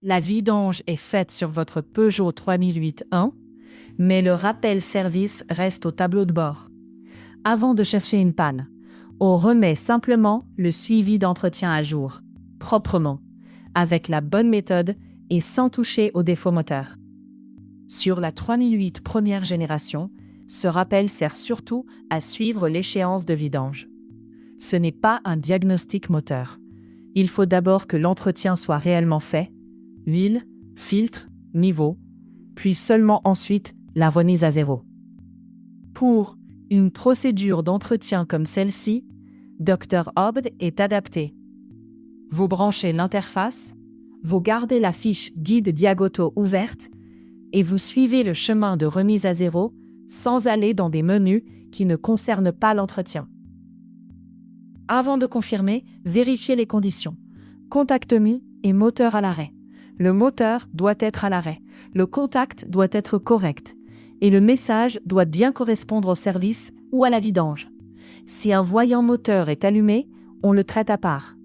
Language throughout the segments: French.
La vidange est faite sur votre Peugeot 3008-1, mais le rappel service reste au tableau de bord. Avant de chercher une panne, on remet simplement le suivi d'entretien à jour, proprement, avec la bonne méthode et sans toucher aux défauts moteurs. Sur la 3008 première génération, ce rappel sert surtout à suivre l'échéance de vidange. Ce n'est pas un diagnostic moteur. Il faut d'abord que l'entretien soit réellement fait, huile, filtre, niveau, puis seulement ensuite la remise à zéro. Pour une procédure d'entretien comme celle-ci, Dr Obd est adapté. Vous branchez l'interface, vous gardez la fiche guide Diag-Auto ouverte et vous suivez le chemin de remise à zéro sans aller dans des menus qui ne concernent pas l'entretien. Avant de confirmer, vérifiez les conditions. Contact mis et moteur à l'arrêt. Le moteur doit être à l'arrêt, le contact doit être correct et le message doit bien correspondre au service ou à la vidange. Si un voyant moteur est allumé, on le traite à part.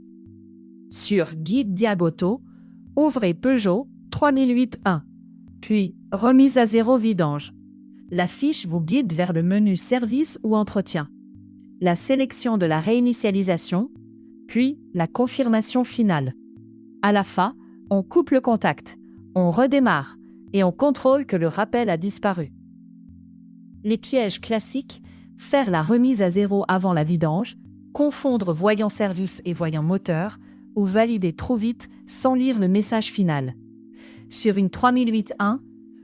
Sur Guide Diag-Auto, ouvrez Peugeot 3008-1, puis remise à zéro vidange. La fiche vous guide vers le menu Service ou Entretien. La sélection de la réinitialisation, puis la confirmation finale. À la fin, on coupe le contact, on redémarre et on contrôle que le rappel a disparu. Les pièges classiques, faire la remise à zéro avant la vidange, confondre voyant service et voyant moteur, ou valider trop vite sans lire le message final. Sur une 3008-1,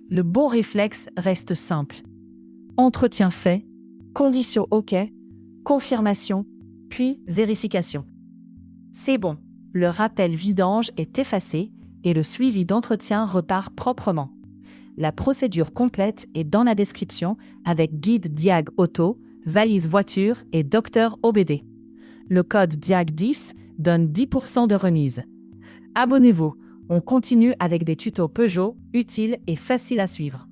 le bon réflexe reste simple. Entretien fait, conditions OK, confirmation, puis vérification. C'est bon, le rappel vidange est effacé et le suivi d'entretien repart proprement. La procédure complète est dans la description avec guide Diag-Auto, valise voiture et Dr OBD. Le code DIAG10 donne 10% de remise. Abonnez-vous, on continue avec des tutos Peugeot utiles et faciles à suivre.